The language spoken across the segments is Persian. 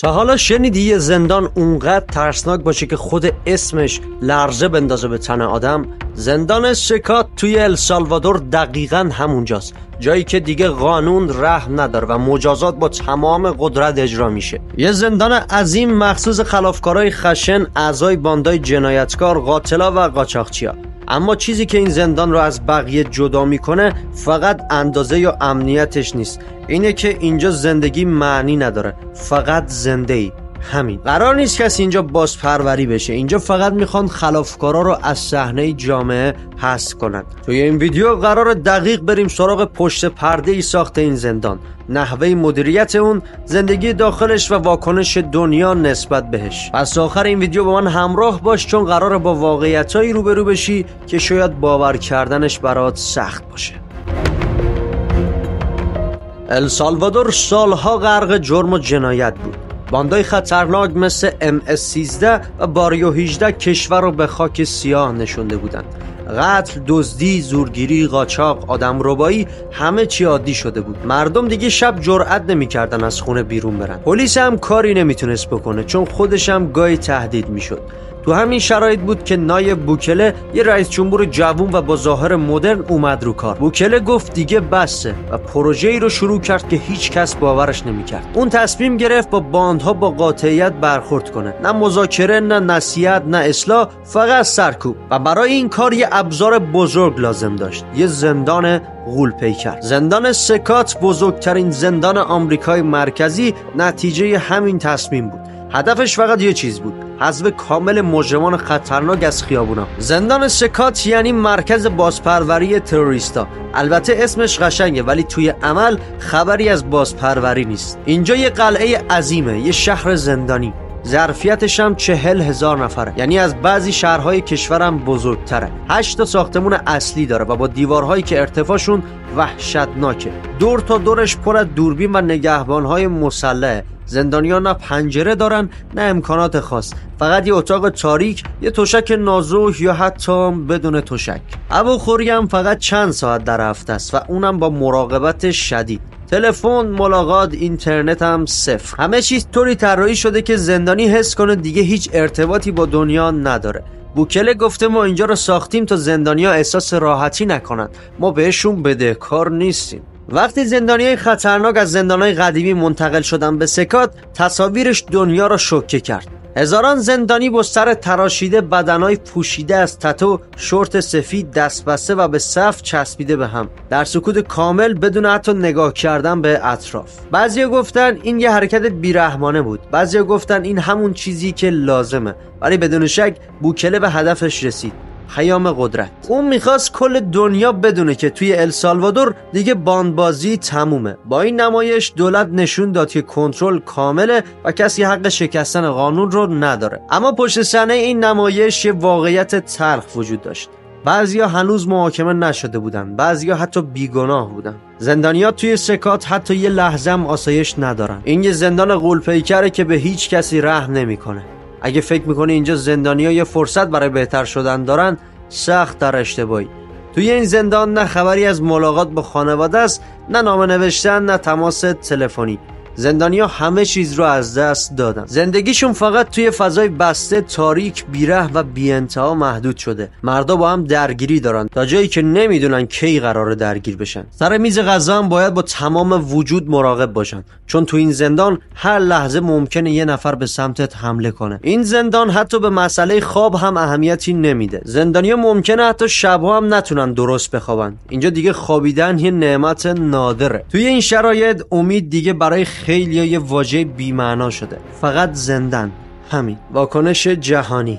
تا حالا شنیدی یه زندان اونقدر ترسناک باشه که خود اسمش لرزه بندازه به تن آدم؟ زندان سکات توی السالوادور دقیقاً همونجاست، جایی که دیگه قانون رحم نداره و مجازات با تمام قدرت اجرا میشه. یه زندان عظیم مخصوص خلافکارای خشن، اعضای باندای جنایتکار، قاتلا و قاچاقچیا. اما چیزی که این زندان رو از بقیه جدا میکنه فقط اندازه یا امنیتش نیست، اینه که اینجا زندگی معنی نداره، فقط زنده ای. همین. قرار نیست کسی اینجا بازپروری بشه، اینجا فقط میخوان خلافکارا رو از صحنه جامعه حذف کنن. توی این ویدیو قرار دقیق بریم سراغ پشت پرده ای ساخت این زندان، نحوه مدیریت اون، زندگی داخلش و واکنش دنیا نسبت بهش. پس آخر این ویدیو با من همراه باش، چون قراره با واقعیتایی روبرو بشی که شاید باور کردنش برات سخت باشه. السالوادور سالها غرق جرم و جنایت بود. باندای خطرناک مثل MS-13 و باریو 18 کشور رو به خاک سیاه نشونده بودند. قتل، دزدی، زورگیری، قاچاق، آدمربایی، همه چی عادی شده بود. مردم دیگه شب جرئت نمی‌کردن از خونه بیرون برن. پلیس هم کاری نمیتونست بکنه، چون خودش هم گاهی تهدید میشد. تو همین شرایط بود که نایب بوکله، یه رئیس جمهور جوون و با ظاهر مدرن، اومد رو کار. بوکله گفت دیگه بسه و پروژه‌ای رو شروع کرد که هیچ کس باورش نمی‌کرد. اون تصمیم گرفت با باندها با قاطعیت برخورد کنه، نه مذاکره، نه نصیحت، نه اصلاح، فقط سرکوب. و برای این کار یه ابزار بزرگ لازم داشت، یه زندان غول‌پیکر. زندان سکات، بزرگترین زندان آمریکای مرکزی، نتیجه همین تصمیم بود. هدفش فقط یه چیز بود، حذف کامل مجرمان خطرناک از خیابونا. زندان سکات یعنی مرکز بازپروری تروریستا. البته اسمش قشنگه، ولی توی عمل خبری از بازپروری نیست. اینجا یه قلعه عظیمه، یه شهر زندانی. ظرفیتش هم 40,000 نفره، یعنی از بعضی شهرهای کشورم بزرگتره. 8 تا ساختمون اصلی داره و با دیوارهایی که ارتفاعشون وحشتناکه. دور تا دورش پر از دوربین و نگهبانهای مسلحه. زندانیان نه پنجره دارن نه امکانات خاص، فقط یه اتاق تاریک، یه تشک نازک یا حتی بدون تشک. هواخوری هم فقط چند ساعت در هفته است و اونم با مراقبت شدید. تلفن، ملاقات، اینترنت هم صفر. همه چیز طوری طراحی شده که زندانی حس کنه دیگه هیچ ارتباطی با دنیا نداره. بوکله گفته ما اینجا رو ساختیم تا زندانیا احساس راحتی نکنن، ما بهشون بدهکار نیستیم. وقتی زندانیای خطرناک از زندانهای قدیمی منتقل شدن به سکات، تصاویرش دنیا را شوکه کرد. هزاران زندانی با سر تراشیده، بدنهای پوشیده از تتو، شورت سفید، دستبسته و به صف چسبیده به هم، در سکوت کامل بدون حتی نگاه کردن به اطراف. بعضیا گفتن این یه حرکت بیرحمانه بود، بعضیا گفتن این همون چیزی که لازمه، ولی بدون شک بوکله به هدفش رسید. پیام قدرت. اون میخواست کل دنیا بدونه که توی السالوادور دیگه باندبازی تمومه. با این نمایش دولت نشون داد که کنترل کامله و کسی حق شکستن قانون رو نداره. اما پشت صحنه این نمایش یه واقعیت تلخ وجود داشت. بعضیا هنوز محاکمه نشده بودن، بعضیا حتی بیگناه بودن. زندانی‌ها توی سکات حتی یه لحظه هم آسایش ندارن. این یه زندان غول‌پیکره که به هیچ کسی رحم نمیکنه. اگه فکر میکنی اینجا زندانی‌ها یه فرصت برای بهتر شدن دارن، سخت در اشتباهی. توی این زندان نه خبری از ملاقات با خانواده است، نه نامه نوشتن، نه تماس تلفنی. زندانی‌ها همه چیز رو از دست دادن. زندگیشون فقط توی فضای بسته، تاریک، بیره و بی‌انتها محدود شده. مردا با هم درگیری دارن تا جایی که نمیدونن کی قراره درگیر بشن. سر میز غذا هم باید با تمام وجود مراقب باشن، چون تو این زندان هر لحظه ممکنه یه نفر به سمتت حمله کنه. این زندان حتی به مسئله خواب هم اهمیتی نمیده. زندانی‌ها ممکنه حتی شب‌ها هم نتونن درست بخوابن. اینجا دیگه خوابیدن یه نعمت نادره. توی این شرایط امید دیگه برای خیلی‌ها یه واژه بی‌معنا شده، فقط زندن. همین. واکنش جهانی.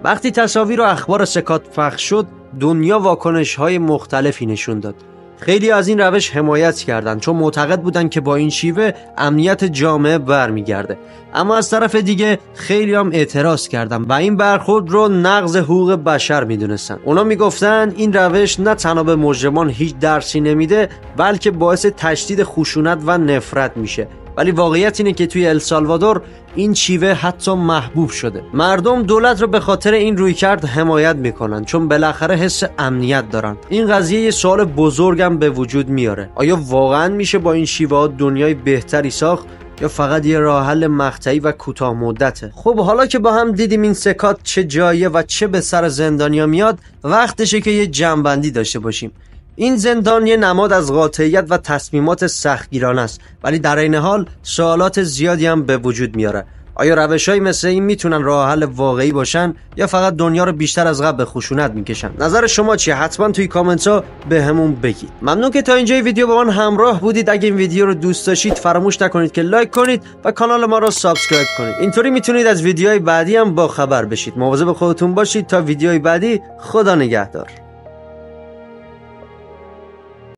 وقتی تصاویر و اخبار سکات پخش شد، دنیا واکنش‌های مختلفی نشون داد. خیلی از این روش حمایت کردند، چون معتقد بودند که با این شیوه امنیت جامعه برمیگرده. اما از طرف دیگه خیلی هم اعتراض کردن و این برخورد رو نقض حقوق بشر میدونستن. اونا میگفتن این روش نه تنها به مجرمان هیچ درسی نمیده، بلکه باعث تشدید خشونت و نفرت میشه. ولی واقعیت اینه که توی السالوادور این شیوه حتی محبوب شده. مردم دولت رو به خاطر این رویکرد حمایت میکنن، چون بالاخره حس امنیت دارن. این قضیه یه سوال بزرگم به وجود میاره: آیا واقعا میشه با این شیوه ها دنیای بهتری ساخت؟ یا فقط یه راه حل مقطعی و کوتاه مدته؟ خب حالا که با هم دیدیم این سکات چه جایه و چه به سر زندانیا میاد، وقتشه که یه جمع‌بندی داشته باشیم. این زندان یه نماد از قاطعیت و تصمیمات سختگیرانه است، ولی در این حال سوالات زیادی هم به وجود میاره. آیا روش‌هایی مثل این میتونن راه حل واقعی باشن یا فقط دنیا رو بیشتر از قبل به خشونت میکشن؟ نظر شما چیه؟ حتما توی کامنت ها بهمون بگید. ممنون که تا اینجای ویدیو با من همراه بودید. اگه این ویدیو رو دوست داشتید فراموش نکنید که لایک کنید و کانال ما رو سابسکرایب کنید. اینطوری میتونید از ویدیوهای بعدی هم با خبر بشید. مواظب خودتون باشید تا ویدیوهای بعدی. خدا نگهدار.